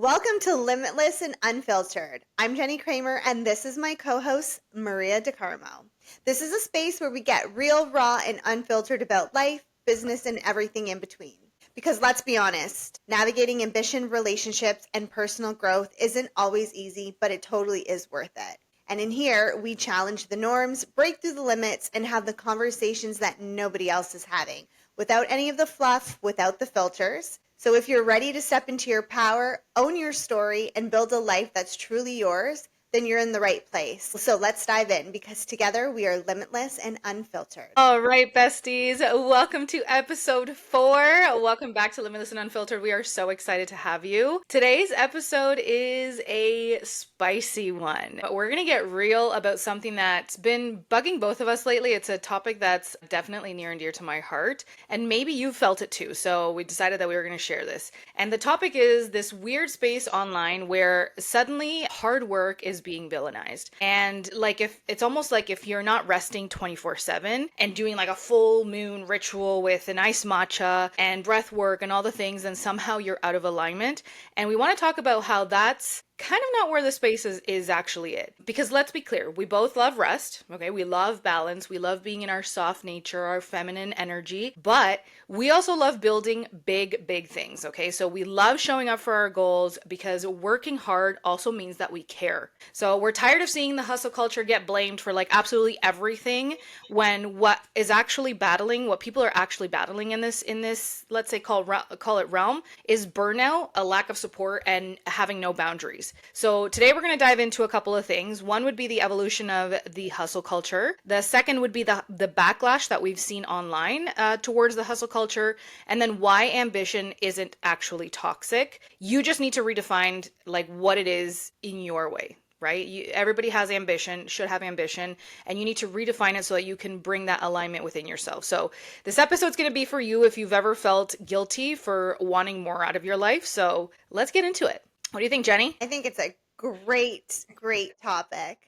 Welcome to Limitless and Unfiltered. I'm Jenny Kramer, and this is my co-host, Maria DeCarmo. This is a space where we get real, raw, and unfiltered about life, business, and everything in between. Because let's be honest, navigating ambition, relationships, and personal growth isn't always easy, but it totally is worth it. And in here, we challenge the norms, break through the limits, and have the conversations that nobody else is having, without any of the fluff, without the filters. So if you're ready to step into your power, own your story, and build a life that's truly yours, then you're in the right place. So let's dive in, because together we are limitless and unfiltered. All right, besties, welcome to episode 4. Welcome back to Limitless and Unfiltered. We are so excited to have you. Today's episode is a spicy one. We're going to get real about something that's been bugging both of us lately. It's a topic that's definitely near and dear to my heart, and maybe you felt it too. So we decided that we were going to share this. And the topic is this weird space online where suddenly hard work is being villainized. And if it's almost like if you're not resting 24/7 and doing like a full moon ritual with an ice matcha and breath work and all the things, then somehow you're out of alignment. And we want to talk about how that's kind of not where the space is actually it. Because let's be clear, we both love rest, okay? We love balance. We love being in our soft nature, our feminine energy, but we also love building big, big things, okay? So we love showing up for our goals because working hard also means that we care. So we're tired of seeing the hustle culture get blamed for like absolutely everything when what people are actually battling in this, let's say call it realm, is burnout, a lack of support, and having no boundaries. So today we're going to dive into a couple of things. One would be the evolution of the hustle culture. The second would be the backlash that we've seen online towards the hustle culture, and then why ambition isn't actually toxic. You just need to redefine like what it is in your way. Right? Everybody has ambition, should have ambition, and you need to redefine it so that you can bring that alignment within yourself. So this episode's going to be for you if you've ever felt guilty for wanting more out of your life. So let's get into it. What do you think, Jenny? I think it's a great, great topic.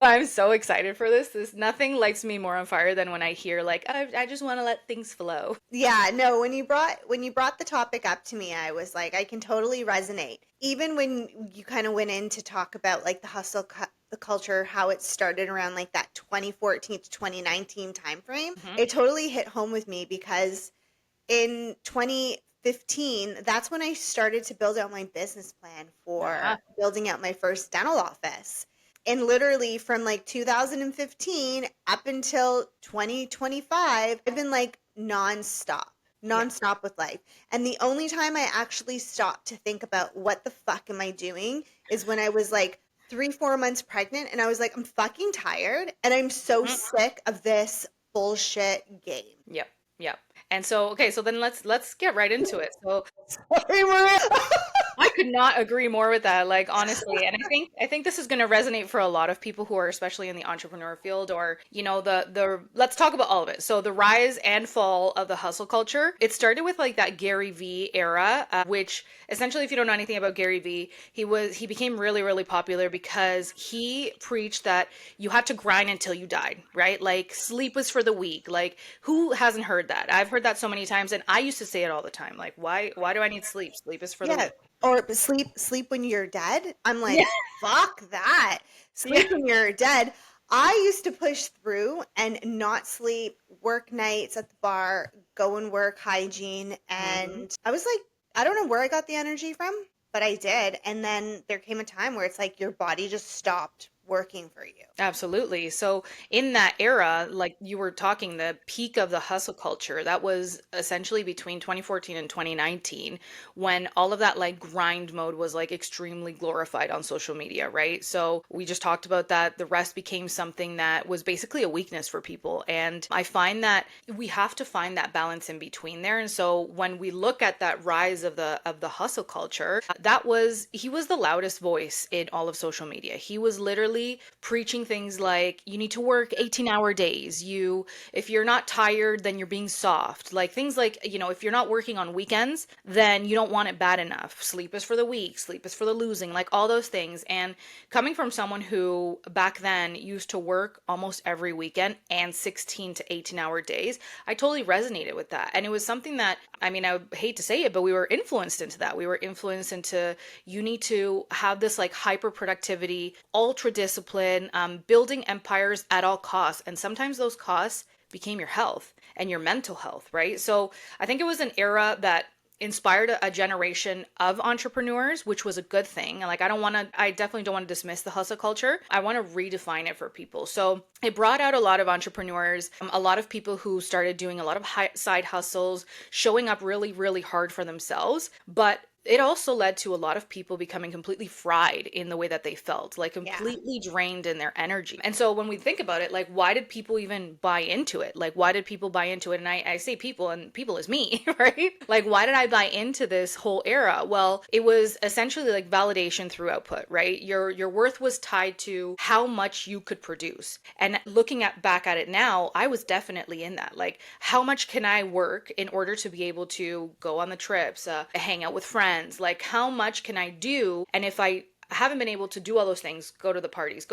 I'm so excited for this. Nothing lights me more on fire than when I hear like, I just want to let things flow. Yeah, no, when you brought the topic up to me, I was like, I can totally resonate. Even when you kind of went in to talk about like the culture, how it started around like that 2014 to 2019 timeframe, it totally hit home with me because in 2015, that's when I started to build out my business plan for building out my first dental office. And literally from like 2015 up until 2025, I've been like nonstop with life. And the only time I actually stopped to think about what the fuck am I doing is when I was like 3-4 months pregnant, and I was like, I'm fucking tired and I'm so sick of this bullshit game. Yep. And so, okay, so then let's get right into it. So Sorry, Maria. I could not agree more with that, like honestly. And I think this is going to resonate for a lot of people who are especially in the entrepreneur field, or the let's talk about all of it. So the rise and fall of the hustle culture. It started with like that Gary V era, which essentially, if you don't know anything about Gary V, he became really, really popular because he preached that you had to grind until you died, right? Like sleep was for the weak. Like who hasn't heard that? I've heard that so many times, and I used to say it all the time. Like why do I need sleep? Sleep is for the weak. Or sleep when you're dead. I'm like, fuck that. Sleep when you're dead. I used to push through and not sleep, work nights at the bar, go and work hygiene. And I was like, I don't know where I got the energy from, but I did. And then there came a time where it's like your body just stopped working for you. Absolutely. So in that era, like you were talking, the peak of the hustle culture, that was essentially between 2014 and 2019, when all of that like grind mode was like extremely glorified on social media, right? So we just talked about that. The rest became something that was basically a weakness for people. And I find that we have to find that balance in between there. And so when we look at that rise of the hustle culture, he was the loudest voice in all of social media. He was literally really preaching things like you need to work 18-hour days. If you're not tired, then you're being soft. Like things like, if you're not working on weekends, then you don't want it bad enough. Sleep is for the weak, sleep is for the losing, like all those things. And coming from someone who back then used to work almost every weekend and 16 to 18-hour days, I totally resonated with that. And it was something that, I mean, I hate to say it, but we were influenced into that. We were influenced into, you need to have this like hyper productivity, ultra discipline, building empires at all costs. And sometimes those costs became your health and your mental health, right? So I think it was an era that inspired a generation of entrepreneurs, which was a good thing. Like I definitely don't want to dismiss the hustle culture. I want to redefine it for people. So it brought out a lot of entrepreneurs, a lot of people who started doing a lot of side hustles, showing up really, really hard for themselves. But it also led to a lot of people becoming completely fried in the way that they felt, like Yeah. completely drained in their energy. And so when we think about it, like, why did people even buy into it? Like, why did people buy into it? And I say people, and people is me, right? Like, why did I buy into this whole era? Well, it was essentially like validation through output, right? Your worth was tied to how much you could produce. And looking at back at it now, I was definitely in that. Like, how much can I work in order to be able to go on the trips, hang out with friends? Like, how much can I do? And if I haven't been able to do all those things, go to the parties,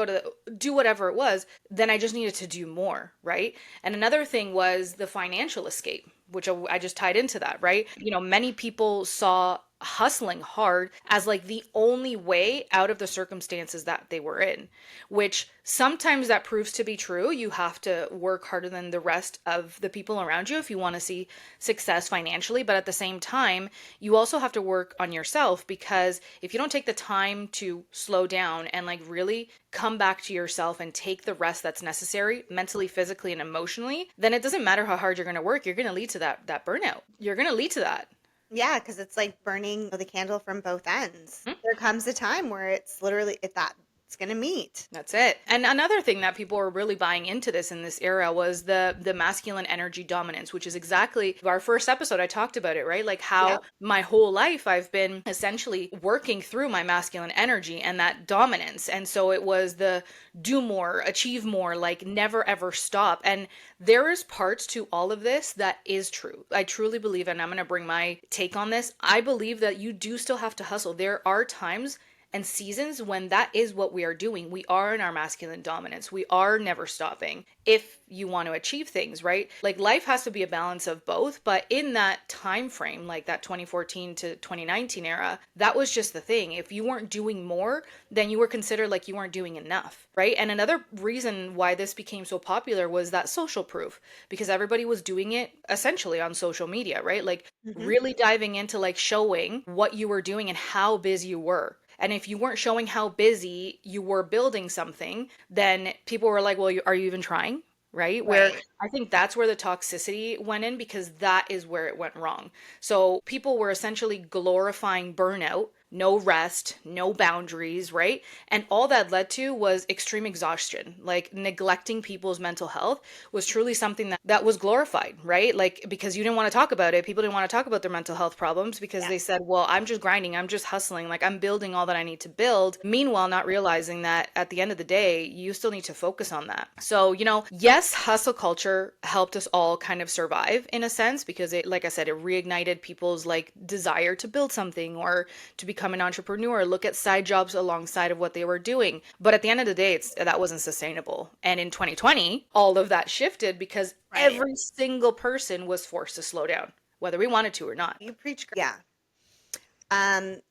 do whatever it was, then I just needed to do more, right? And another thing was the financial escape, which I just tied into that, right? Many people saw hustling hard as like the only way out of the circumstances that they were in, which sometimes that proves to be true. You have to work harder than the rest of the people around you if you want to see success financially. But at the same time, you also have to work on yourself, because if you don't take the time to slow down and like really come back to yourself and take the rest that's necessary mentally, physically, and emotionally, then it doesn't matter how hard you're going to work. You're going to lead to that burnout. You're going to lead to that. Yeah, because it's like burning the candle from both ends. Hmm? There comes a time where it's literally it's gonna meet. That's it. And another thing that people were really buying into this in this era was the masculine energy dominance, which is exactly our first episode. I talked about it, right? Like how Yep. my whole life I've been essentially working through my masculine energy and that dominance. And so it was the do more, achieve more, like never ever stop. And there is parts to all of this that is true. I truly believe, and I'm going to bring my take on this. I believe that you do still have to hustle. There are times and seasons when that is what we are doing. We are in our masculine dominance. We are never stopping if you want to achieve things, right? Like life has to be a balance of both, but in that time frame, like that 2014 to 2019 era, that was just the thing. If you weren't doing more, then you were considered like you weren't doing enough, right? And another reason why this became so popular was that social proof, because everybody was doing it essentially on social media, right? Like Hmm. really diving into like showing what you were doing and how busy you were. And if you weren't showing how busy you were building something, then people were like, well, are you even trying? Right? Where Right. I think that's where the toxicity went in, because that is where it went wrong. So people were essentially glorifying burnout, no rest, no boundaries, right? And all that led to was extreme exhaustion. Like neglecting people's mental health was truly something that was glorified, right? Like because you didn't want to talk about it. People didn't want to talk about their mental health problems because Yeah. they said, well, I'm just grinding, I'm just hustling, like I'm building all that I need to build. Meanwhile, not realizing that at the end of the day, you still need to focus on that. So, yes, hustle culture helped us all kind of survive in a sense, because it, like I said, it reignited people's like desire to build something or to become an entrepreneur, look at side jobs alongside of what they were doing. But at the end of the day, that wasn't sustainable. And in 2020, all of that shifted because Right. every single person was forced to slow down, whether we wanted to or not. You preach. Yeah.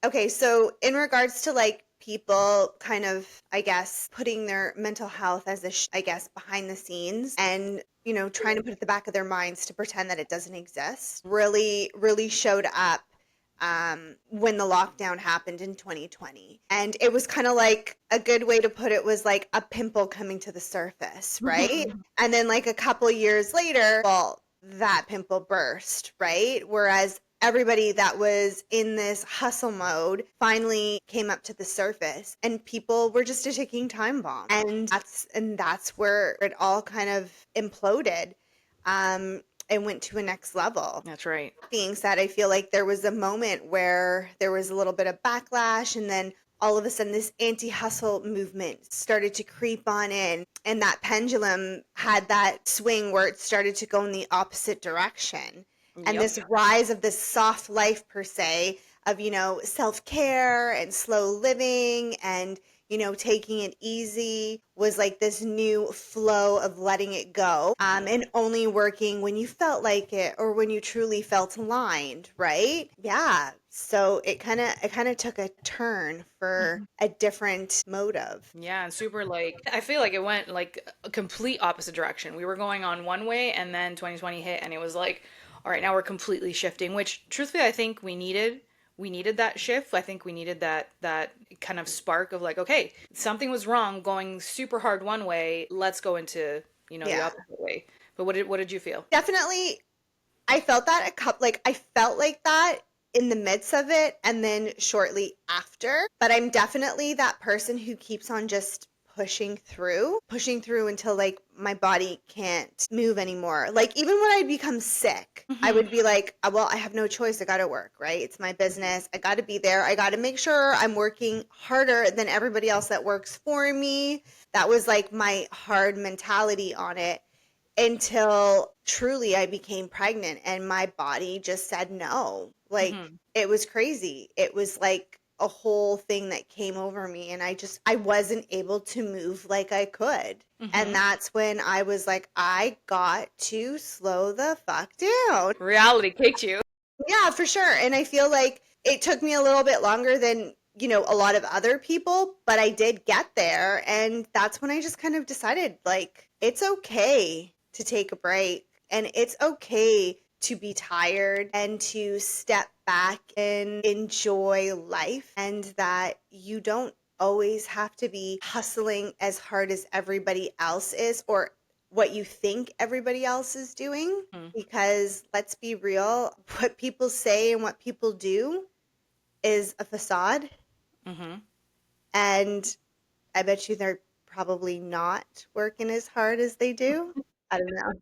Okay, so in regards to like people kind of, I guess, putting their mental health as I guess, behind the scenes and, trying to put it at the back of their minds to pretend that it doesn't exist, really, really showed up when the lockdown happened in 2020. And it was kind of like a good way to put it was like a pimple coming to the surface, right? And then like a couple years later, well, that pimple burst, right? Whereas everybody that was in this hustle mode finally came up to the surface and people were just a ticking time bomb. And that's where it all kind of imploded. And went to a next level. That's right. Being said, I feel like there was a moment where there was a little bit of backlash, and then all of a sudden this anti-hustle movement started to creep on in, and that pendulum had that swing where it started to go in the opposite direction. And Yep. this rise of this soft life per se of, self-care and slow living and, taking it easy was like this new flow of letting it go, and only working when you felt like it or when you truly felt aligned, right? Yeah. So it kind of took a turn for Mhm. a different motive. Yeah, and super like I feel like it went like a complete opposite direction. We were going on one way and then 2020 hit and it was like, all right, now we're completely shifting, which truthfully I think we needed. We needed that shift. I think we needed that kind of spark of like, okay, something was wrong going super hard one way. Let's go into, the Yeah. opposite way. But what did you feel? Definitely I felt that a couple, like I felt like that in the midst of it and then shortly after. But I'm definitely that person who keeps on just pushing through until like my body can't move anymore. Like even when I'd become sick, I Hmm. would be like, well, I have no choice. I got to work, right? It's my business. I got to be there. I got to make sure I'm working harder than everybody else that works for me. That was like my hard mentality on it until truly I became pregnant and my body just said no. Like Hmm. it was crazy. It was like a whole thing that came over me and I wasn't able to move like I could. And Hmm. that's when I was like I got to slow the fuck down. Reality kicked you. Yeah, for sure. And I feel like it took me a little bit longer than, a lot of other people, but I did get there. And that's when I just kind of decided like, it's okay to take a break and it's okay to be tired and to step back and enjoy life, and that you don't always have to be hustling as hard as everybody else is or what you think everybody else is doing, because let's be real, what people say and what people do is a facade. Mm-hmm. And I bet you they're probably not working as hard as they do. I don't know.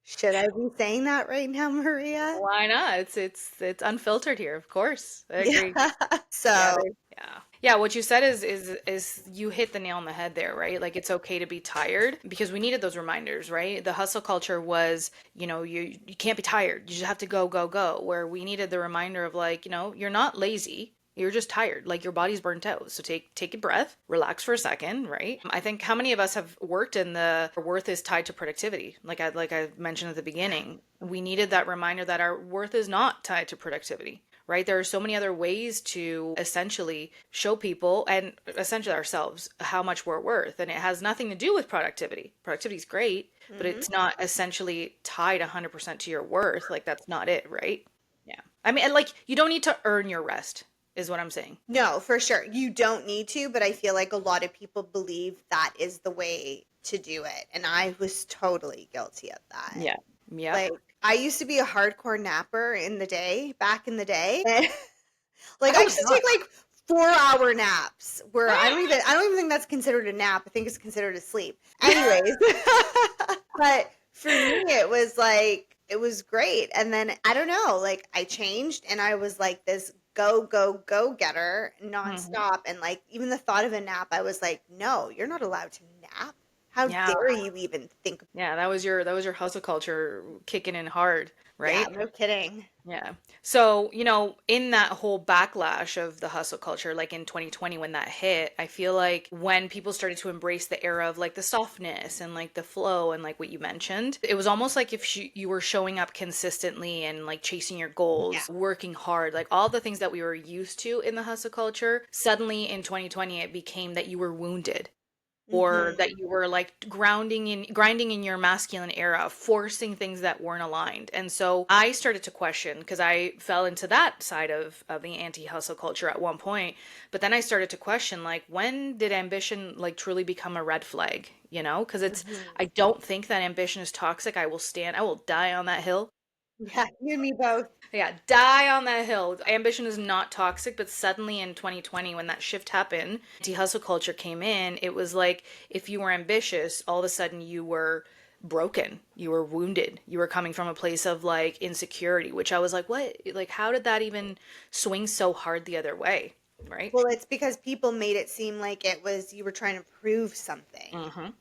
Should I be saying that right now, Maria? Why not? It's unfiltered here, of course. I Yeah. agree. Yeah, So, yeah. Yeah, what you said is you hit the nail on the head there, right? Like it's okay to be tired because we needed those reminders, right? The hustle culture was, you can't be tired. You just have to go, go, go. Where we needed the reminder of like, you're not lazy. You're just tired. Like your body's burnt out. So take a breath, relax for a second, right? I think how many of us have worked in the our worth is tied to productivity. Like I mentioned at the beginning. We needed that reminder that our worth is not tied to productivity, right? There are so many other ways to essentially show people and essentially ourselves how much we're worth. And it has nothing to do with productivity. Productivity is great, but mhm. it's not essentially tied 100% to your worth. Like, that's not it, right? Yeah. I mean, and like, you don't need to earn your rest, is what I'm saying. No, for sure. You don't need to, but I feel like a lot of people believe that is the way to do it. And I was totally guilty of that. Yeah. Yep. Like, I used to be a hardcore napper in the day, back in the day. And, like, I I was used to not. take like 4 hour naps where I don't even think that's considered a nap. I think it's considered a sleep. Anyways, but for me, it was like, it was great. And then I don't know, like, I changed and I was like this go, go, go getter Mhm. nonstop. And like, even the thought of a nap, I was like, no, you're not allowed to nap. How Yeah. dare you even think? Yeah. That was your hustle culture kicking in hard, Yeah, right? no kidding. Yeah. So, in that whole backlash of the hustle culture, like in 2020 when that hit, I feel like when people started to embrace the era of like the softness and like the flow and like what you mentioned, it was almost like if you were showing up consistently and like chasing your Yeah. goals, working hard, like all the things that we were used to in the hustle culture, suddenly in 2020 it became that you were wounded or Hmm. that you were like grinding in your masculine era, forcing things that weren't aligned. And so I started to question because I fell into that side of the anti-hustle culture at one point. But then I started to question like when did ambition like truly become a red flag? Because I Hmm. don't think that ambition is toxic. I will die on that hill. Yeah, you and me both. Yeah, die on that hill. Ambition is not toxic, but suddenly in 2020, when that shift happened, anti hustle culture came in, it was like if you were ambitious, all of a sudden you were broken, you were wounded, you were coming from a place of like insecurity, which I was like, what? Like, how did that even swing so hard the other way? right? Well, it's because people made it seem like it was you were trying to prove something. Mm-hmm. Mm-hmm.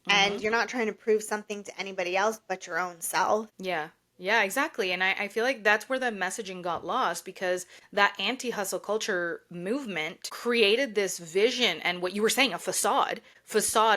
And you're not trying to prove something to anybody else but your own self. Yeah. Yeah, exactly. And I feel like that's where the messaging got lost because that anti-hustle culture movement created this vision and what you were saying, a facade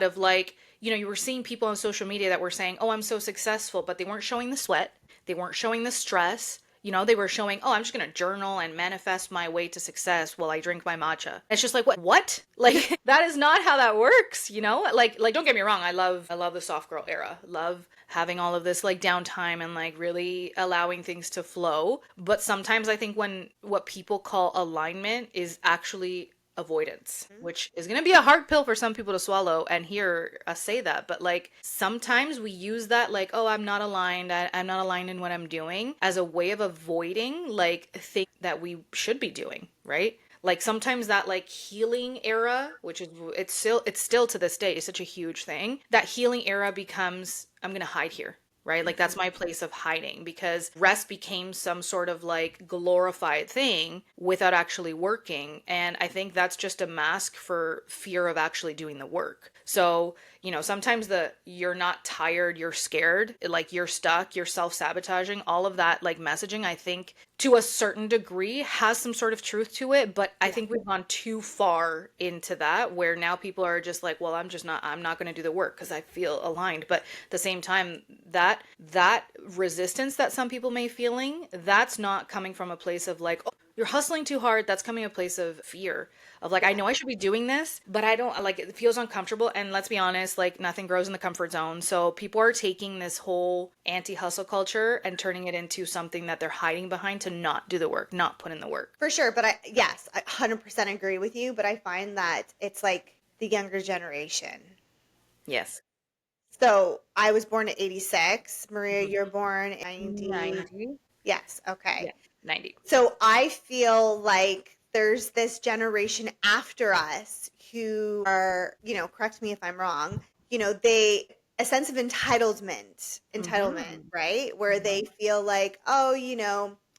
of like, you were seeing people on social media that were saying, "Oh, I'm so successful," but they weren't showing the sweat, they weren't showing the stress. They were showing, "Oh, I'm just going to journal and manifest my way to success while I drink my matcha." It's just like, what? Like that is not how that works, you know? Like don't get me wrong, I love the soft girl era. Love having all of this like downtime and like really allowing things to flow. But sometimes I think when what people call alignment is actually avoidance, which is going to be a hard pill for some people to swallow and hear us say that. But like sometimes we use that like, oh, I'm not aligned. I'm not aligned in what I'm doing as a way of avoiding like things that we should be doing, right? Like sometimes that like healing era, which is it's still to this day is such a huge thing, that healing era becomes, I'm gonna hide here, right? Like that's my place of hiding because rest became some sort of like glorified thing without actually working. And I think that's just a mask for fear of actually doing the work. So, sometimes you're not tired, you're scared, like you're stuck, you're self-sabotaging, all of that like messaging, I think to a certain degree has some sort of truth to it, but I Yeah. think we've gone too far into that where now people are just like, well, I'm not going to do the work because I feel aligned. But at the same time, that resistance that some people may feeling, that's not coming from a place of like, oh, you're hustling too hard. That's coming a place of fear of like, I Yeah. know I should be doing this, but I don't like it feels uncomfortable. And let's be honest, like nothing grows in the comfort zone. So people are taking this whole anti-hustle culture and turning it into something that they're hiding behind to not do the work, not put in the work. For sure. But yes, I 100% agree with you. But I find that it's like the younger generation. Yes. So I was born in 86. Maria, Mhm. you're born in 90. 90. Yes. Okay. Yeah, 90. So I feel like there's this generation after us who are, correct me if I'm wrong, they a sense of entitlement, Hmm. right? Where they Hmm. feel like, oh,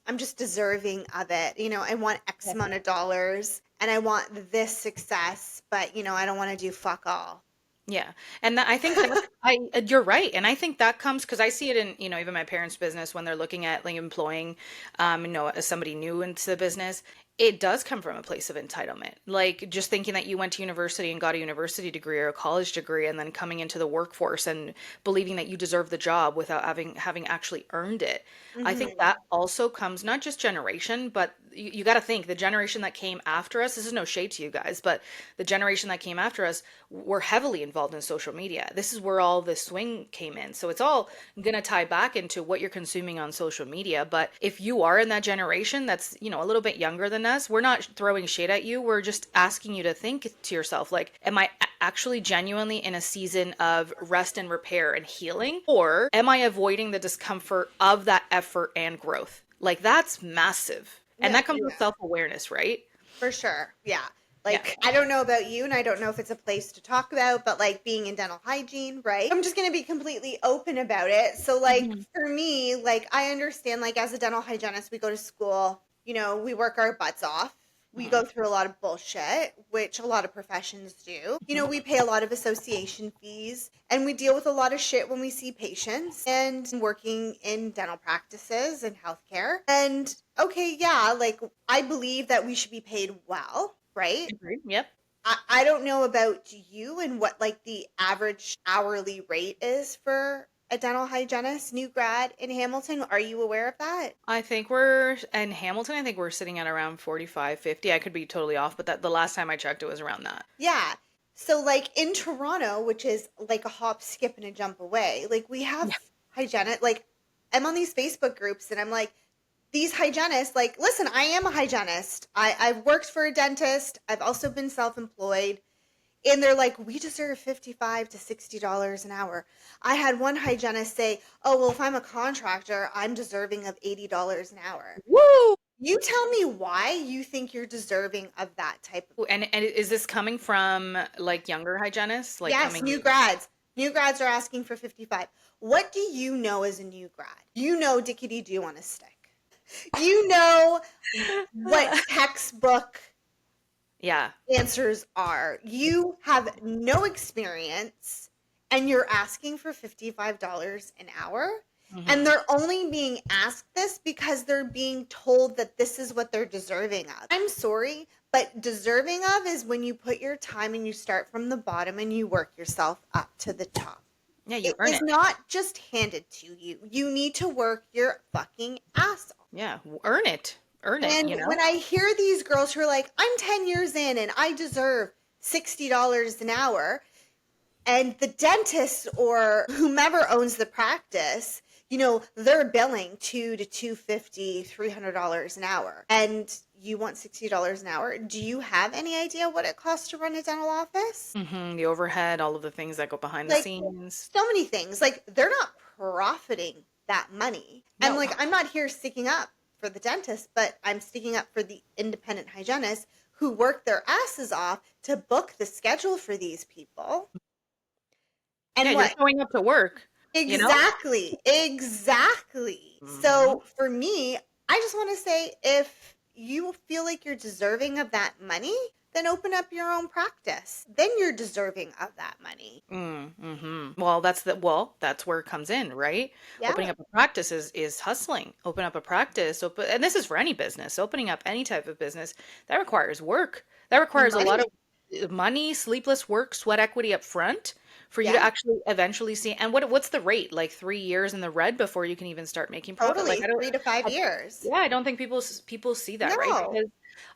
I'm just deserving of it. I want X amount of dollars and I want this success, but I don't want to do fuck all. Yeah. And I think that you're right. And I think that comes because I see it in, even my parents' business when they're looking at like employing, as somebody new into the business, it does come from a place of entitlement. Like just thinking that you went to university and got a university degree or a college degree and then coming into the workforce and believing that you deserve the job without having actually earned it. I think Hmm. that also comes not just generation, but you got to think the generation that came after us, this is no shade to you guys, but the generation that came after us were heavily involved in social media. This is where all the swing came in. So it's all going to tie back into what you're consuming on social media. But if you are in that generation that's, a little bit younger than us, we're not throwing shade at you. We're just asking you to think to yourself, like, am I actually genuinely in a season of rest and repair and healing? Or am I avoiding the discomfort of that effort and growth? Like, that's massive. And No, that comes with yeah. self awareness, right? For sure. Yeah. Yeah. Like, I don't know about you, and I don't know if it's a place to talk about, but like being in dental hygiene, right? I'm just going to be completely open about it. So, like, Mhm. for me, like, I understand, like, as a dental hygienist, we go to school, we work our butts off. We Mhm. go through a lot of bullshit, which a lot of professions do. Mhm. We pay a lot of association fees and we deal with a lot of shit when we see patients and working in dental practices and healthcare. And okay, yeah, like I believe that we should be paid well, right? Agreed. Yep. I don't know about you and what like the average hourly rate is for a dental hygienist, new grad in Hamilton. Are you aware of that? I think we're in Hamilton, I think we're sitting at around 45, 50. I could be totally off, but that the last time I checked it was around that. Yeah. So like in Toronto, which is like a hop, skip, and a jump away, like we have Yeah. hygienic like I'm on these Facebook groups and I'm like, these hygienists, like, listen, I am a hygienist. I've worked for a dentist. I've also been self-employed. And they're like, we deserve $55 to $60 an hour. I had one hygienist say, oh, well, if I'm a contractor, I'm deserving of $80 an hour. Woo! You tell me why you think you're deserving of that type of. And is this coming from like younger hygienists, like Yes, coming? new grads. New grads are asking for 55. What do you know as a new grad? You know Dickety Doo on a stick. You know what textbook Yeah. answers are you have no experience and you're asking for $55 an hour. And Hmm. they're only being asked this because they're being told that this is what they're deserving of. I'm sorry, but deserving of is when you put your time and you start from the bottom and you work yourself up to the top. Yeah, you It earn is it. not just handed to you. You need to work your fucking ass off. Yeah, earn it. Earn it, And you know? when I hear these girls who are like, I'm 10 years in and I deserve $60 an hour, and the dentist or whomever owns the practice, they're billing $2 to $250, $300 an hour, and you want $60 an hour. Do you have any idea what it costs to run a dental office? The overhead, all of the things that go behind the Like, scenes. so many things. Like, they're not profiting that money. And No. like, I'm not here sticking up for the dentist, but I'm sticking up for the independent hygienists who work their asses off to book the schedule for these people. Yeah, And you're what? showing up to work, you know? Exactly. Exactly. Hmm. So for me, I just want to say, if you feel like you're deserving of that money, then open up your own practice. Then you're deserving of that money. Well, that's where it comes in, right? Opening Yeah. up a practice is hustling. Open up a practice, and this is for any business. Opening up any type of business that requires work. That requires a lot Money. of money, sleepless work, sweat equity up front for you to Yeah. actually eventually see. And what's the rate? Like 3 years in the red before you can even start making profit? Like Totally. 3 to 5 I, years. yeah, I don't think people see that, right? No. Because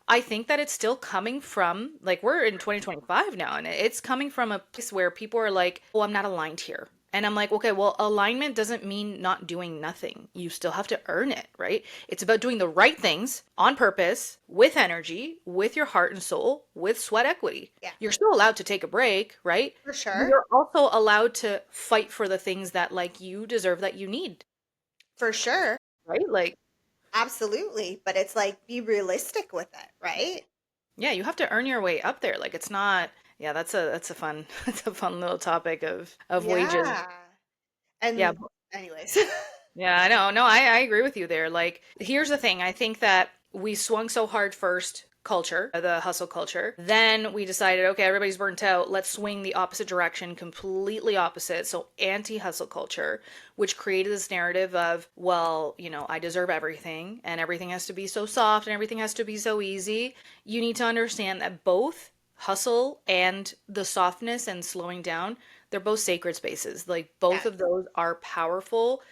I think that it's still coming from, like, we're in 2025 now, and it's coming from a place where people are like, "Oh, I'm not aligned here." And I'm like, "Okay, well, alignment doesn't mean not doing nothing. You still have to earn it, right? It's about doing the right things on purpose, with energy, with your heart and soul, with sweat equity. Yeah. You're still allowed to take a break, right? For But sure. you're also allowed to fight for the things that, like, you deserve, that you need, For sure. right? Like, Absolutely. But it's like, be realistic with it, right? yeah, you have to earn your way up there. Like, it's not, yeah, that's a fun that's a fun little topic of wages. Yeah. Yeah, And anyways. yeah, I know. No, I agree with you there. Like, here's the thing. I think that we swung so hard first, culture, the hustle culture. Then we decided, okay, everybody's burnt out. Let's swing the opposite direction, completely opposite. So, anti-hustle culture, which created this narrative of, well, I deserve everything and everything has to be so soft and everything has to be so easy. You need to understand that both hustle and the softness and slowing down, they're both sacred spaces. Like, both Yes. of those are powerful,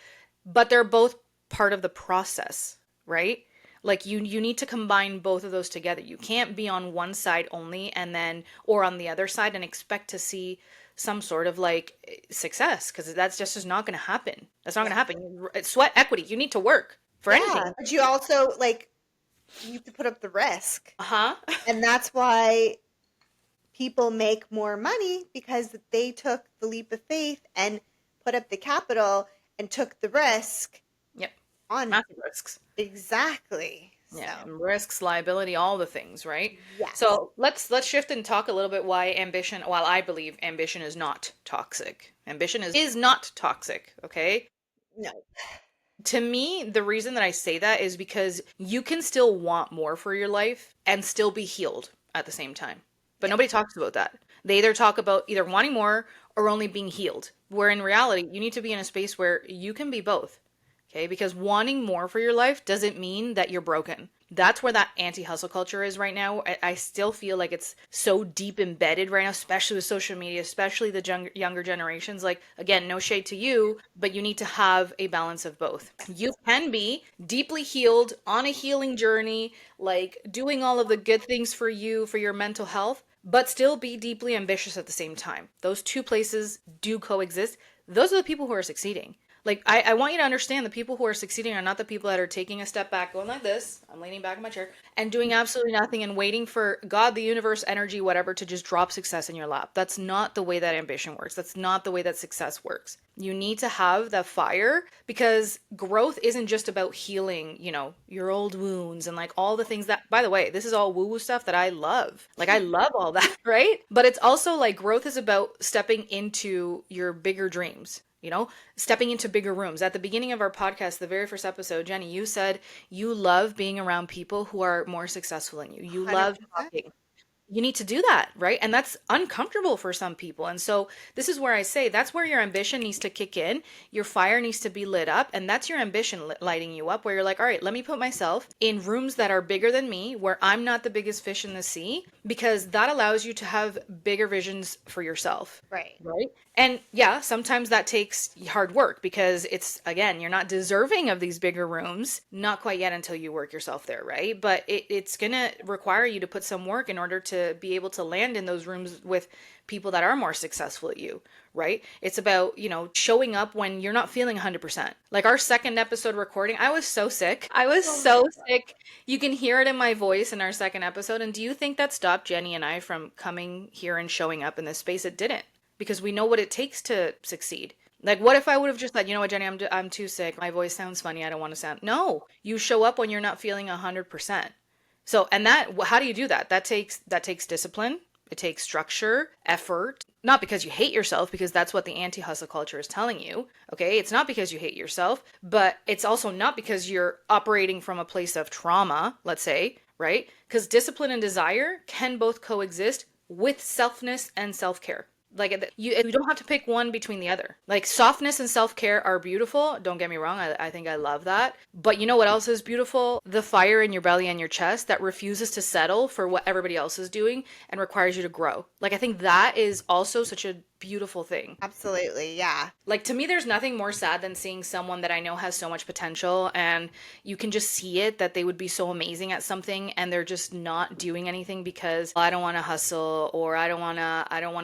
but they're both part of the process, right? Like, you need to combine both of those together. You can't be on one side only and then, or on the other side, and expect to see some sort of like success, because that's just is not going to happen. That's not going to Yeah. happen. It's sweat equity. You need to work for Yeah. anything. But you also, like, you have to put up the risk. Uh-huh. And that's why people make more money, because they took the leap of faith and put up the capital and took the risk Yep. on. Massive risks. Exactly. So, Yeah, and risks, liability, all the things, right? yes. So let's shift and talk a little bit why ambition, while I believe ambition is not toxic. Ambition is not toxic, okay? No. To me, the reason that I say that is because you can still want more for your life and still be healed at the same time. But Yeah. nobody talks about that. They either talk about either wanting more or only being healed, where in reality, you need to be in a space where you can be both. Okay, because wanting more for your life doesn't mean that you're broken. That's where that anti-hustle culture is right now. I still feel like it's so deep embedded right now, especially with social media, especially the younger generations. Like, again, no shade to you, but you need to have a balance of both. You can be deeply healed on a healing journey, like doing all of the good things for you, for your mental health, but still be deeply ambitious at the same time. Those two places do coexist. Those are the people who are succeeding. Like, I want you to understand, the people who are succeeding are not the people that are taking a step back, going like this, I'm leaning back in my chair, and doing absolutely nothing and waiting for God, the universe, energy, whatever, to just drop success in your lap. That's not the way that ambition works. That's not the way that success works. You need to have that fire, because growth isn't just about healing, your old wounds and like all the things that, by the way, this is all woo-woo stuff that I love. Like, I love all that, right? But it's also like growth is about stepping into your bigger dreams. Stepping into bigger rooms. At the beginning of our podcast, the very first episode, Jenny, you said you love being around people who are more successful than you. You love 100%. talking. you need to do that, right? And that's uncomfortable for some people. And so this is where I say that's where your ambition needs to kick in. Your fire needs to be lit up, and that's your ambition lighting you up where you're like, "All right, let me put myself in rooms that are bigger than me, where I'm not the biggest fish in the sea," because that allows you to have bigger visions for yourself. Right. Right. And yeah, sometimes that takes hard work because it's, again, you're not deserving of these bigger rooms, not quite yet until you work yourself there, right? But it's going to require you to put some work in order to be able to land in those rooms with people that are more successful at you, right? It's about, showing up when you're not feeling 100%. Like our second episode recording, I was so sick. I was Oh my so God. sick. You can hear it in my voice in our second episode. And do you think that stopped Jenny and I from coming here and showing up in this space? It didn't, because we know what it takes to succeed. Like, what if I would have just said, you know what, Jenny, I'm too sick. My voice sounds funny. I don't want to sound. No, you show up when you're not feeling 100%. So, and how do you do that? That takes discipline. It takes structure, effort. Not because you hate yourself, because that's what the anti-hustle culture is telling you. Okay, it's not because you hate yourself, but it's also not because you're operating from a place of trauma, let's say, right? Because discipline and desire can both coexist with selfness and self-care. Like you don't have to pick one between the other. Like softness and self-care are beautiful. Don't get me wrong. I think I love that. But you know what else is beautiful? The fire in your belly and your chest that refuses to settle for what everybody else is doing and requires you to grow. Like I think that is also such a beautiful thing. Absolutely. Yeah. Like to me, there's nothing more sad than seeing someone that I know has so much potential and you can just see it that they would be so amazing at something and they're just not doing anything because I don't want to hustle, or I don't want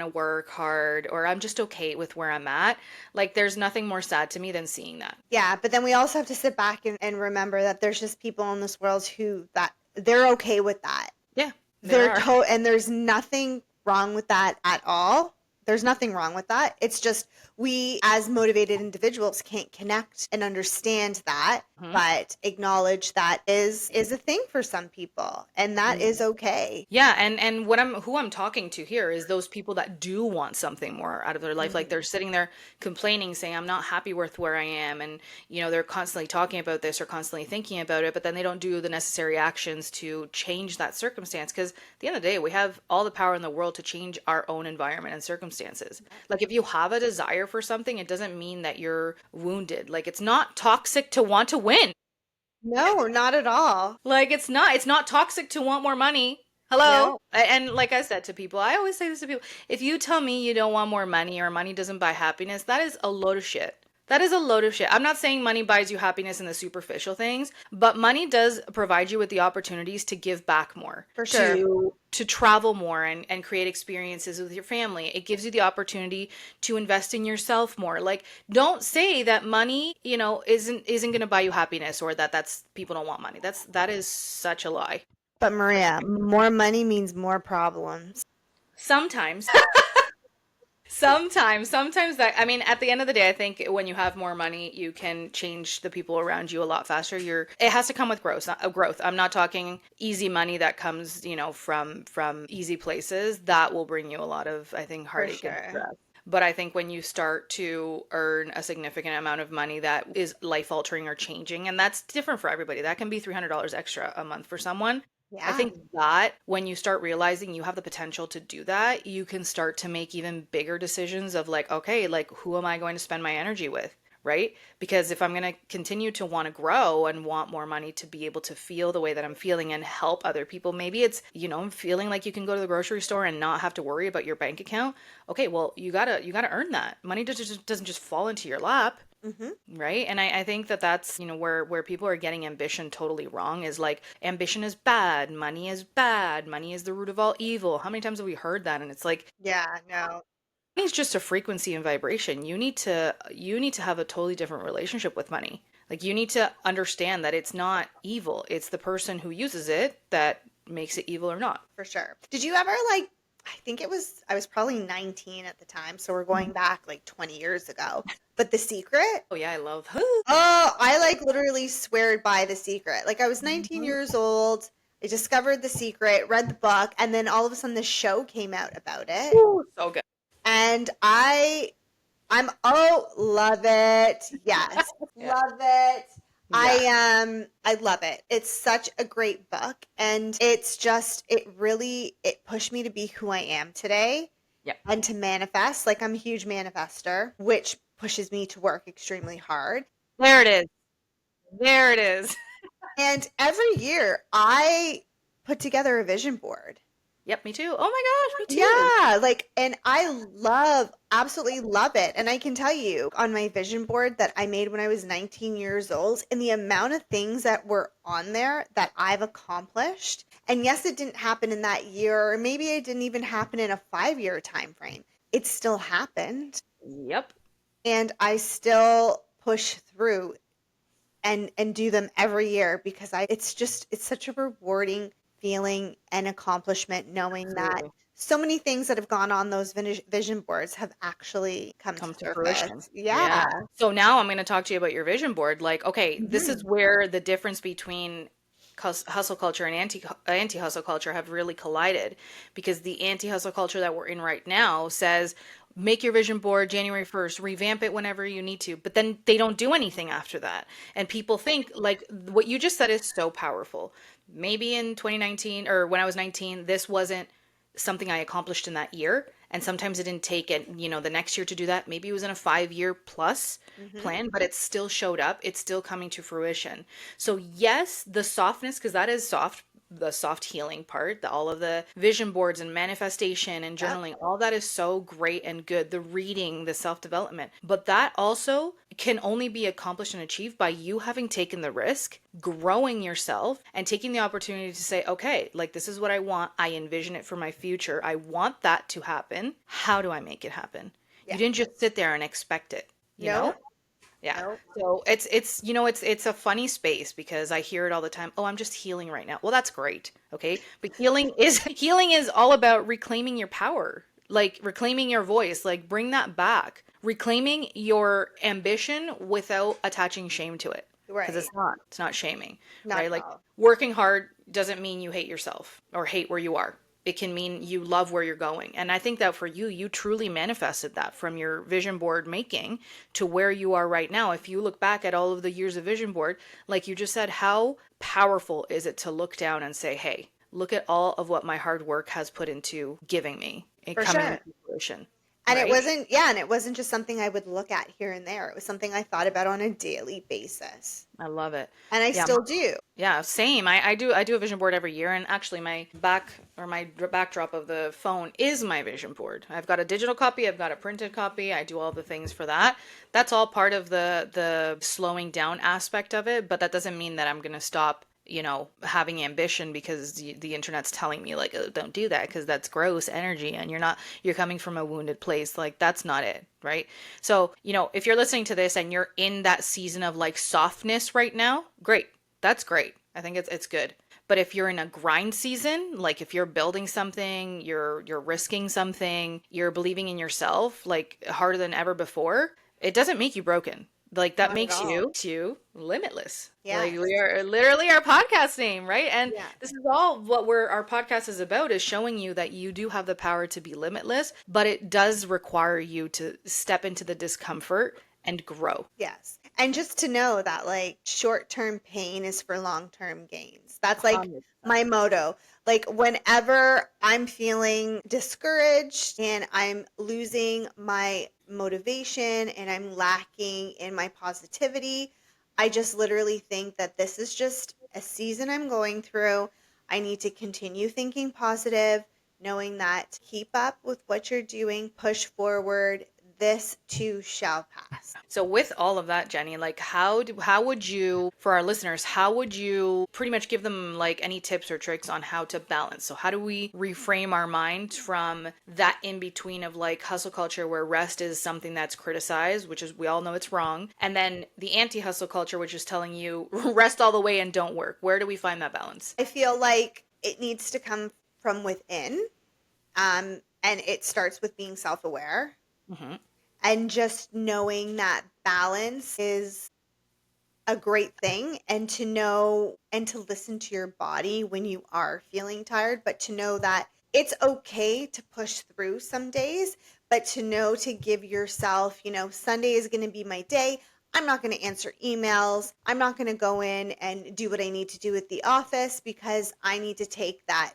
to work hard, or I'm just okay with where I'm at. Like there's nothing more sad to me than seeing that. Yeah. But then we also have to sit back and remember that there's just people in this world who that they're okay with that. Yeah, there are. And there's nothing wrong with that at all. There's nothing wrong with that. It's just we as motivated individuals can't connect and understand that, but acknowledge that is a thing for some people and that is okay. Yeah, and who I'm talking to here is those people that do want something more out of their life. Like they're Mhm. sitting there complaining, saying, I'm not happy with where I am. And, they're constantly talking about this or constantly thinking about it, but then they don't do the necessary actions to change that circumstance. Because at the end of the day, we have all the power in the world to change our own environment and circumstances. Like if you have a desire for something, it doesn't mean that you're wounded. Like it's not toxic to want to win. No, not at all. Like it's not toxic to want more money. Hello. No, And like I said to people, I always say this to people, if you tell me you don't want more money or money doesn't buy happiness, that is a load of shit. That is a load of shit. I'm not saying money buys you happiness in the superficial things, but money does provide you with the opportunities to give back more, for sure. to travel more and create experiences with your family. It gives you the opportunity to invest in yourself more. Like don't say that money, isn't going to buy you happiness, or that's people don't want money. That is such a lie. But Maria, more money means more problems. Sometimes. Sometimes that, I mean, at the end of the day, I think when you have more money, you can change the people around you a lot faster. It has to come with growth. I'm not talking easy money that comes, from easy places. That will bring you a lot of, I think, For heartache and sure. stress. But I think when you start to earn a significant amount of money that is life altering or changing, and that's different for everybody. That can be $300 extra a month for someone. I Yeah. think that when you start realizing you have the potential to do that, you can start to make even bigger decisions of like, okay, like who am I going to spend my energy with? Right? Because if I'm going to continue to want to grow and want more money to be able to feel the way that I'm feeling and help other people, maybe it's, feeling like you can go to the grocery store and not have to worry about your bank account. Okay, well, you gotta earn that. Money doesn't just fall into your lap. Hmm. Right. And I think that that's, where people are getting ambition totally wrong is like ambition is bad. Money is bad. Money is the root of all evil. How many times have we heard that? And it's like, Yeah, no, money's just a frequency and vibration. You need to have a totally different relationship with money. Like you need to understand that it's not evil. It's the person who uses it that makes it evil or not. for sure. Did you ever I think I was probably 19 at the time, so we're going back like 20 years ago. But The Secret? Oh yeah, I love. Oh, I literally swear by The Secret. Like I was 19 years old. I discovered The Secret, read the book, and then all of a sudden this show came out about it. So good. And I'm love it. Yes. Yeah. Love it. Yeah. I love it. It's such a great book, and it's just it pushed me to be who I am today Yep. and to manifest. Like, I'm a huge manifester, which pushes me to work extremely hard. There it is. There it is. And every year I put together a vision board. Yep, me too. Oh my gosh, me too. Yeah, like, and I absolutely love it. And I can tell you on my vision board that I made when I was 19 years old, and the amount of things that were on there that I've accomplished. And yes, it didn't happen in that year, or maybe it didn't even happen in a 5-year time frame. It still happened, Yep. and I still push through and do them every year because it's such a rewarding feeling and accomplishment knowing that Truly. so many things that have gone on those vision boards have actually come to Come to fruition. surface. Yeah. Yeah. So now I'm going to talk to you about your vision board. Like, okay, this is Hmm. where the difference between hustle culture and anti hustle culture have really collided, because the anti hustle culture that we're in right now says make your vision board January 1st, revamp it whenever you need to, but then they don't do anything after that. And people think like what you just said is so powerful. Maybe in 2019 or when I was 19, this wasn't something I accomplished in that year. And sometimes it didn't take it, the next year to do that. Maybe it was in a 5-year plus Hmm. plan, but it still showed up. It's still coming to fruition. So yes, the softness, because that is soft, the soft healing part, all of the vision boards and manifestation and Yep. journaling, all that is so great and good. The reading, the self development, but that also can only be accomplished and achieved by you having taken the risk, growing yourself, and taking the opportunity to say, okay, like this is what I want. I envision it for my future. I want that to happen. How do I make it happen? You Yeah. didn't just sit there and expect it, you know? No. Yeah. No. So it's a funny space because I hear it all the time. Oh, I'm just healing right now. Well, that's great. Okay. But healing is all about reclaiming your power, like reclaiming your voice, like bring that back. Reclaiming your ambition without attaching shame to it. Because Right. it's not shaming, Not right? at Like all. working hard doesn't mean you hate yourself or hate where you are. It can mean you love where you're going. And I think that for you, you truly manifested that from your vision board making to where you are right now. If you look back at all of the years of vision board, like you just said, how powerful is it to look down and say, hey, look at all of what my hard work has put into giving me and For coming sure. into fruition, And it right? wasn't, yeah, and it wasn't just something I would look at here and there. It was something I thought about on a daily basis. I love it. And I Yeah, still do. yeah, same. I do a vision board every year, and actually my backdrop of the phone is my vision board. I've got a digital copy, I've got a printed copy. I do all the things for that. That's all part of the slowing down aspect of it, but that doesn't mean that I'm going to stop, having ambition because the internet's telling me like, oh, don't do that because that's gross energy and you're coming from a wounded place. Like that's not it, right? So, if you're listening to this and you're in that season of like softness right now, great. That's great. I think it's good. But if you're in a grind season, like if you're building something, you're risking something, you're believing in yourself like harder than ever before, it doesn't make you broken. Like that Not at makes all. you limitless. Like Yes. we are literally our podcast name, right? And this Yes. is all what our podcast is about, is showing you that you do have the power to be limitless, but it does require you to step into the discomfort and grow. Yes. And just to know that like short-term pain is for long-term gains. That's like 100%. my motto. Like whenever I'm feeling discouraged and I'm losing my motivation and I'm lacking in my positivity, I just literally think that this is just a season I'm going through. I need to continue thinking positive, knowing that keep up with what you're doing, push forward. This too shall pass. So with all of that, Jenny, like how would you, for our listeners, how would you pretty much give them like any tips or tricks on how to balance? So how do we reframe our mind from that in between of like hustle culture where rest is something that's criticized, which is we all know it's wrong, and then the anti-hustle culture, which is telling you rest all the way and don't work. Where do we find that balance? I feel like it needs to come from within. And it starts with being self aware Hmm. and just knowing that balance is a great thing, and to know and to listen to your body when you are feeling tired, but to know that it's okay to push through some days, but to know to give yourself, Sunday is going to be my day. I'm not going to answer emails. I'm not going to go in and do what I need to do at the office because I need to take that,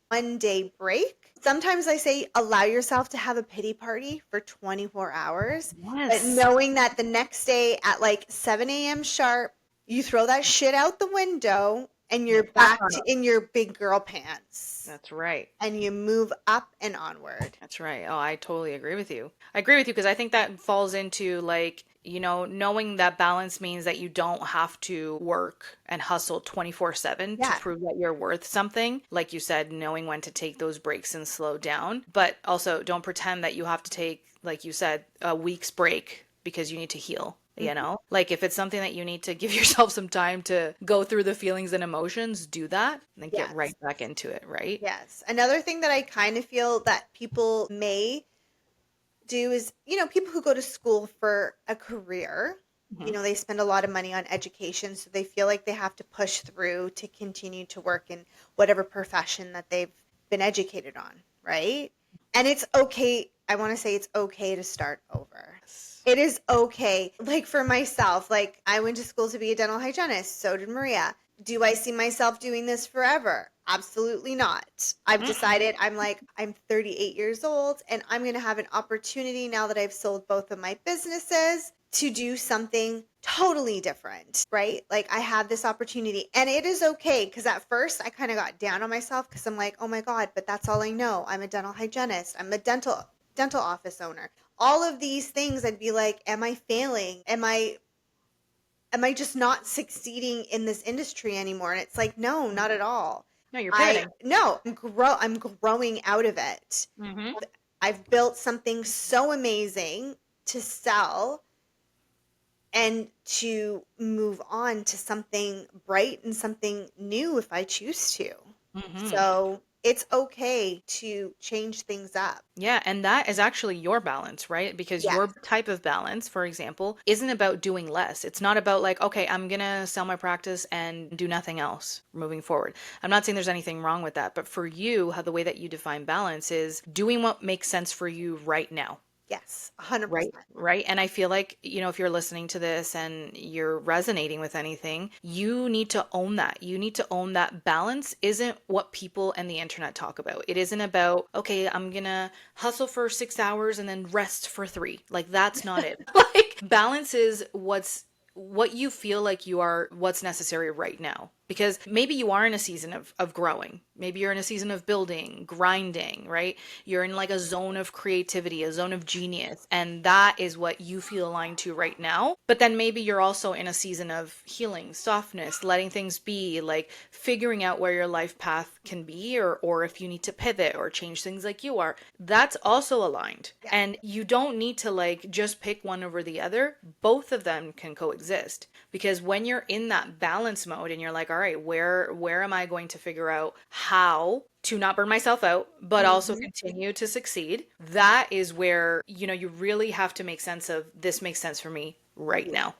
1 day break. Sometimes I say allow yourself to have a pity party for 24 hours, but Yes. knowing that the next day at like 7 a.m. sharp, you throw that shit out the window and Yeah, you're back back on to up. in your big girl pants That's right. and you move up and onward. That's right. Oh, I totally agree with you. I agree with you because I think that falls into like, knowing that balance means that you don't have to work and hustle 24/7 to Yeah. prove that you're worth something. Like you said, knowing when to take those breaks and slow down. But also don't pretend that you have to take, like you said, a week's break because you need to heal. Like if it's something that you need to give yourself some time to go through the feelings and emotions, do that and then get Yes. right back into it, right? Yes. Another thing that I kind of feel that people may do is, people who go to school for a career, Hmm. they spend a lot of money on education, so they feel like they have to push through to continue to work in whatever profession that they've been educated on, right? And it's okay. I want to say it's okay to start over. It is okay. Like for myself, like I went to school to be a dental hygienist, so did Maria. Do I see myself doing this forever? Absolutely not. I've Mm-mm. decided I'm 38 years old and I'm going to have an opportunity now that I've sold both of my businesses to do something totally different, right? Like I have this opportunity and it is okay because at first I kind of got down on myself because I'm like, "Oh my god, but that's all I know. I'm a dental hygienist. I'm a dental office owner." All of these things I'd be like, "Am I failing? Am I just not succeeding in this industry anymore?" And it's like, no, not at all. No, you're I pivoting. no, I'm growing out of it. Hmm. I've built something so amazing to sell and to move on to something bright and something new if I choose to. Hmm. So it's okay to change things up. Yeah, and that is actually your balance, right? Because Yes. your type of balance, for example, isn't about doing less. It's not about like, okay, I'm gonna sell my practice and do nothing else moving forward. I'm not saying there's anything wrong with that, but for you, how the way that you define balance is doing what makes sense for you right now. Yes. Right, 100%. right. And I feel like, if you're listening to this and you're resonating with anything, you need to own that. You need to own that balance isn't what people and the internet talk about. It isn't about, okay, I'm gonna hustle for 6 hours and then rest for three. Like, that's not it. Like, balance is what you feel like you are, what's necessary right now. Because maybe you are in a season of growing. Maybe you're in a season of building, grinding, right? You're in like a zone of creativity, a zone of genius, and that is what you feel aligned to right now. But then maybe you're also in a season of healing, softness, letting things be, like figuring out where your life path can be, or if you need to pivot or change things like you are. That's also aligned. Yeah. And you don't need to like just pick one over the other. Both of them can coexist. Because when you're in that balance mode and you're like, all right, where am I going to figure out how to not burn myself out, but also Mhm. continue to succeed? That is where, you really have to make sense of this makes sense for me right Yeah. now,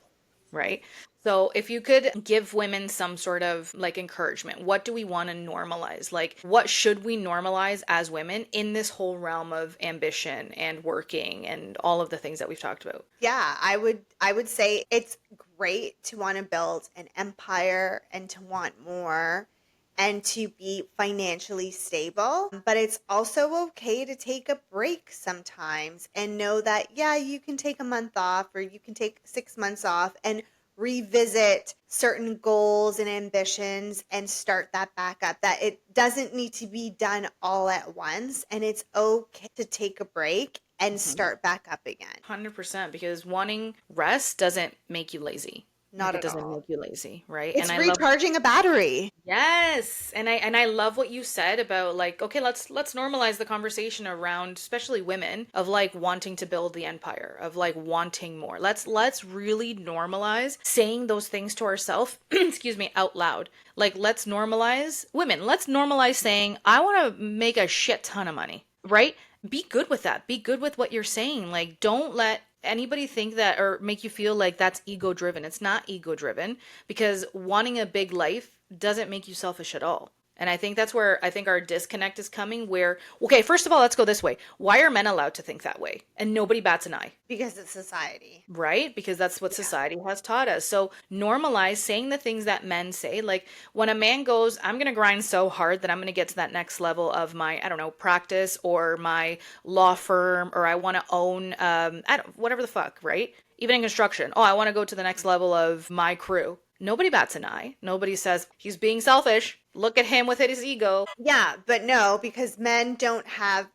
right? So if you could give women some sort of like encouragement, what do we want to normalize? Like what should we normalize as women in this whole realm of ambition and working and all of the things that we've talked about? Yeah, I would say it's great to want to build an empire and to want more and to be financially stable, but it's also okay to take a break sometimes and know that yeah, you can take a month off or you can take 6 months off and revisit certain goals and ambitions and start that back up. That it doesn't need to be done all at once and it's okay to take a break and Mhm. start back up again. 100% because wanting rest doesn't make you lazy. Like Not it at doesn't all. make you lazy, right? And It's I love recharging a battery. yes. And I love what you said about like okay, let's normalize the conversation around especially women of like wanting to build the empire, of like wanting more. Let's really normalize saying those things to ourselves, excuse me, out loud. Like let's normalize women. Let's normalize saying I want to make a shit ton of money, right? Be good with that. Be good with what you're saying. Like, don't let anybody think that or make you feel like that's ego driven. It's not ego driven because wanting a big life doesn't make you selfish at all. And I think that's where I think our disconnect is coming where, okay, first of all, let's go this way. Why are men allowed to think that way? And nobody bats an eye. Because it's society. Right? Because that's what Yeah. society has taught us. So normalize saying the things that men say. Like when a man goes, I'm going to grind so hard that I'm going to get to that next level of my, I don't know, practice or my law firm, or I want to own, I don't, whatever the fuck, right? Even in construction. Oh, I want to go to the next level of my crew. Nobody bats an eye. Nobody says he's being selfish. Look at him with his ego. Yeah, but no, because men don't have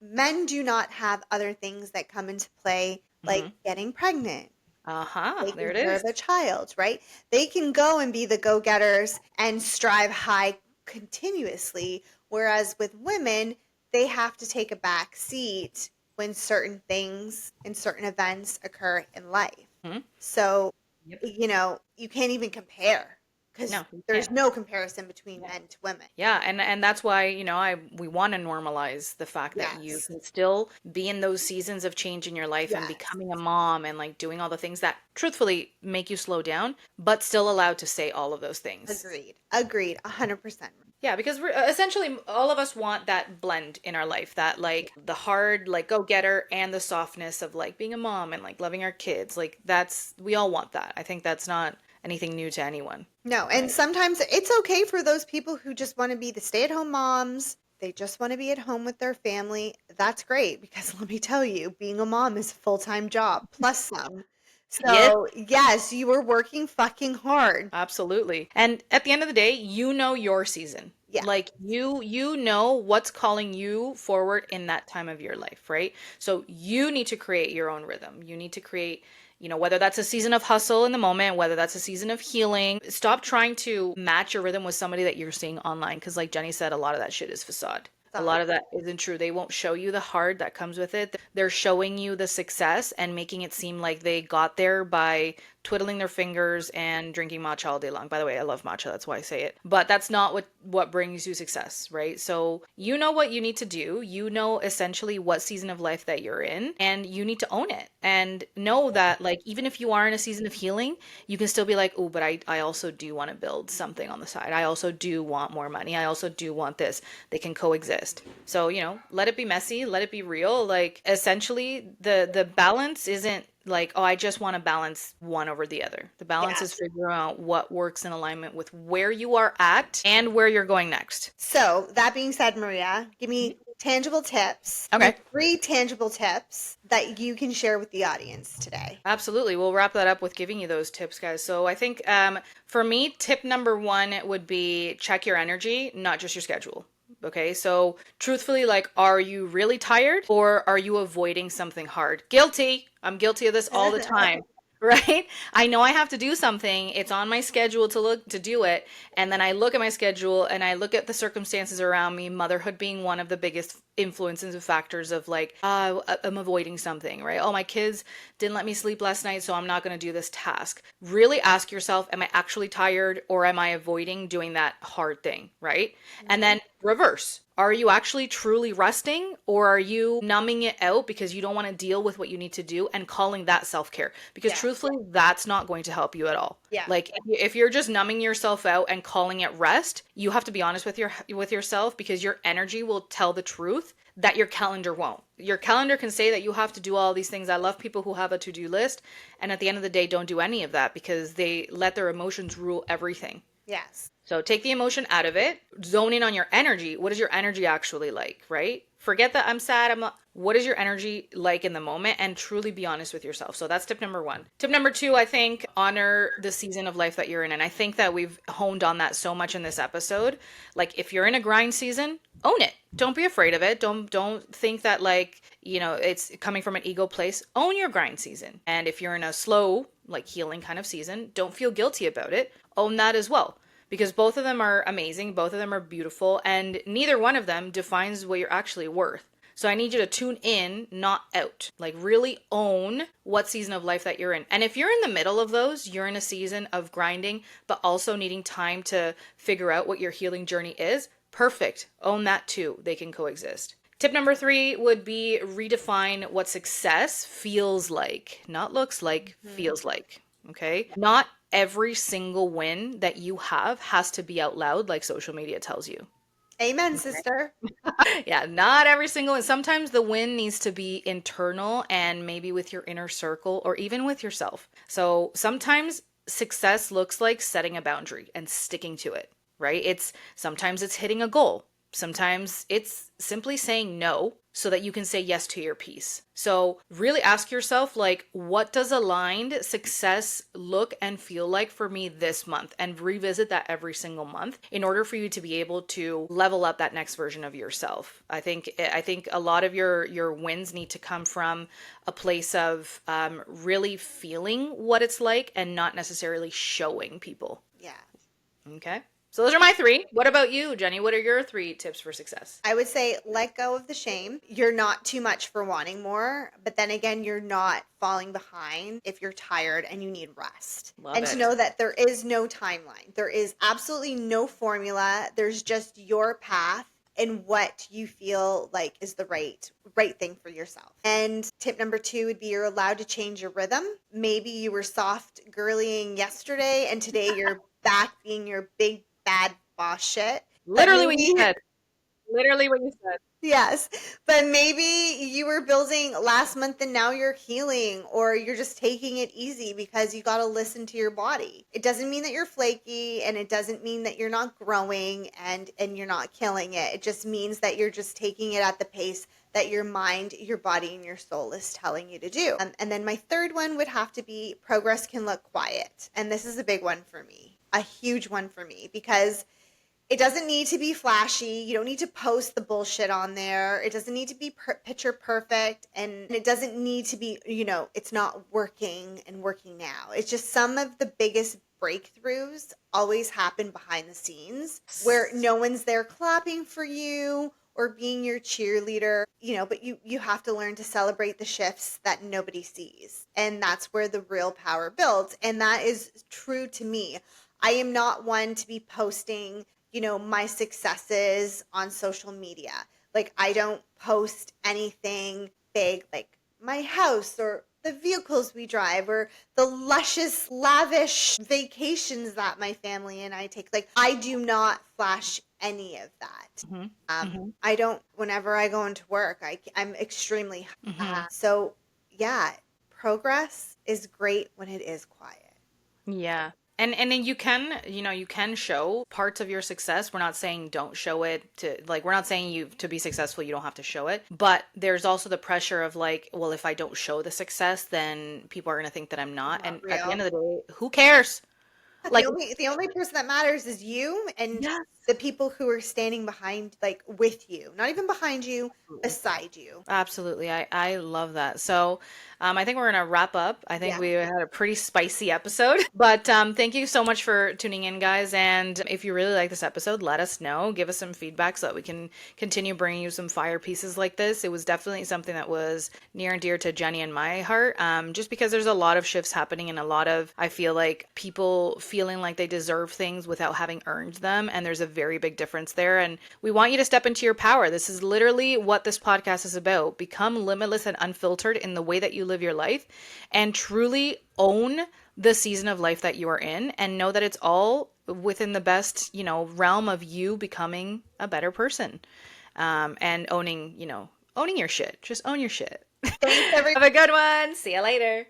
men do not have other things that come into play, like Hmm. getting pregnant, Uh-huh. There taking it care of is. a child, right? They can go and be the go-getters and strive high continuously, whereas with women, they have to take a back seat when certain things and certain events occur in life. Hmm. So, Yep. you can't even compare because No, you there's can't. no comparison between Yeah. men to women. Yeah, and that's why, we want to normalize the fact that you Yes. can still be in those seasons of change in your life and Yes. becoming a mom and like doing all the things that truthfully make you slow down, but still allowed to say all of those things. Agreed. Agreed. 100%. Yeah, because we're essentially all of us want that blend in our life, that Yeah. like the hard, like go getter and the softness of like being a mom and like loving our kids. Like that's, we all want that. I think that's not anything new to anyone. No, and Right. sometimes it's okay for those people who just want to be the stay-at-home moms. They just want to be at home with their family. That's great because let me tell you, being a mom is a full-time job plus some. Yes. So, yes, you are working fucking hard. Absolutely. And at the end of the day, you know your season. Yeah. Like you know what's calling you forward in that time of your life, right? So you need to create your own rhythm. You need to create, whether that's a season of hustle in the moment, whether that's a season of healing. Stop trying to match your rhythm with somebody that you're seeing online because like Jenny said, a lot of that shit is facade. A So, lot of that isn't true. They won't show you the hard that comes with it. They're showing you the success and making it seem like they got there by twiddling their fingers and drinking matcha all day long. By the way, I love matcha, that's why I say it. But that's not what brings you success, right? So you know what you need to do. You know essentially what season of life that you're in, and you need to own it. And know that like even if you are in a season of healing, you can still be like, oh, but I also do want to build something on the side. I also do want more money. I also do want this. They can coexist. So, let it be messy, let it be real. Like essentially the balance isn't like, oh, I just want to balance one over the other. The balance is yes. figuring out what works in alignment with where you are at and where you're going next. So, that being said, Maria, give me tangible tips. Give me Okay. 3 tangible tips that you can share with the audience today. Absolutely. We'll wrap that up with giving you those tips, guys. So I think for me, tip number one would be check your energy, not just your schedule. Okay, so truthfully, like, are you really tired or are you avoiding something hard? Guilty. I'm guilty of this all the time. Right? I know I have to do something. It's on my schedule to do it. And then I look at my schedule and I look at the circumstances around me, motherhood being one of the biggest influences and factors of like, I'm avoiding something, right? Oh, my kids didn't let me sleep last night, so I'm not going to do this task. Really ask yourself, am I actually tired or am I avoiding doing that hard thing, right? And then reverse. Are you actually truly resting or are you numbing it out because you don't want to deal with what you need to do and calling that self-care? Because Yeah. truthfully, that's not going to help you at all. Yeah. Like if you're just numbing yourself out and calling it rest, you have to be honest with yourself because your energy will tell the truth that your calendar won't. Your calendar can say that you have to do all these things. I love people who have a to-do list and at the end of the day don't do any of that because they let their emotions rule everything. Yes. So take the emotion out of it, zone in on your energy. What is your energy actually like, right? Forget that I'm sad. I'm not. What is your energy like in the moment? And truly be honest with yourself. So that's tip number one. Tip number two, I think, honor the season of life that you're in. And I think that we've honed on that so much in this episode. Like if you're in a grind season, own it. Don't be afraid of it. Don't think that like, it's coming from an ego place. Own your grind season. And if you're in a slow, like healing kind of season, don't feel guilty about it. Own that as well because both of them are amazing, both of them are beautiful, and neither one of them defines what you're actually worth. So I need you to tune in, not out. Like really own what season of life that you're in. And if you're in the middle of those, you're in a season of grinding, but also needing time to figure out what your healing journey is, perfect. Own that too. They can coexist. Tip number three would be redefine what success feels like, not looks like, feels like. Okay. Not every single win that you have has to be out loud like social media tells you. Amen, sister. Yeah, not every single one. Sometimes the win needs to be internal and maybe with your inner circle or even with yourself. So sometimes success looks like setting a boundary and sticking to it, right? It's sometimes it's hitting a goal. Sometimes it's simply saying no so that you can say yes to your piece. So really ask yourself, like, what does aligned success look and feel like for me this month, and revisit that every single month in order for you to be able to level up that next version of yourself. I think a lot of your wins need to come from a place of really feeling what it's like and not necessarily showing people. Yeah. Okay. So those are my three. What about you, Jenny? What are your three tips for success? I would say let go of the shame. You're not too much for wanting more, but then again, you're not falling behind if you're tired and you need rest. Love And to it. know that there is no timeline, there is absolutely no formula. There's just your path and what you feel like is the right thing for yourself. And tip number 2 would be you're allowed to change your rhythm. Maybe you were soft girlying yesterday and today you're back being your big bad boss shit. But Literally what you maybe said. Literally what you said. yes, but maybe you were building last month and now you're healing, or you're just taking it easy because you got to listen to your body. It doesn't mean that you're flaky, and it doesn't mean that you're not growing and you're not killing it. It just means that you're just taking it at the pace that your mind, your body, and your soul is telling you to do. And then my third one would have to be progress can look quiet. And this is a big one for me, a huge one for me, because it doesn't need to be flashy. You don't need to post the bullshit on there. It doesn't need to be picture perfect. And it doesn't need to be, it's not working and working now. It's just some of the biggest breakthroughs always happen behind the scenes where no one's there clapping for you or being your cheerleader, but you have to learn to celebrate the shifts that nobody sees. And that's where the real power builds. And that is true to me. I am not one to be posting my successes on social media. Like, I don't post anything big like my house or the vehicles we drive or the luscious, lavish vacations that my family and I take. Like, I do not flash any of that. Hmm. Hmm. I don't, whenever I go into work, I'm extremely, Hmm. so yeah, progress is great when it is quiet. Yeah. And then you can show parts of your success. We're not saying don't show it to, like, we're not saying you to be successful you don't have to show it. But there's also the pressure of, like, well, if I don't show the success, then people are going to think that I'm not. Not And at the end real. of the day, who cares? The Like, only person that matters is you and yes. the people who are standing behind, like, with you, not even behind you, Absolutely. beside you. Absolutely. I love that. So I think we're going to wrap up. I think Yeah. we had a pretty spicy episode. But thank you so much for tuning in, guys. And if you really like this episode, let us know. Give us some feedback so that we can continue bringing you some fire pieces like this. It was definitely something that was near and dear to Jenny and my heart, just because there's a lot of shifts happening and a lot of, I feel like, people feeling like they deserve things without having earned them. And there's a very big difference there. And we want you to step into your power. This is literally what this podcast is about. Become limitless and unfiltered in the way that you live your life, and truly own the season of life that you are in, and know that it's all within the best, realm of you becoming a better person, and owning your shit. Just own your shit. Thanks, Have a good one. See you later.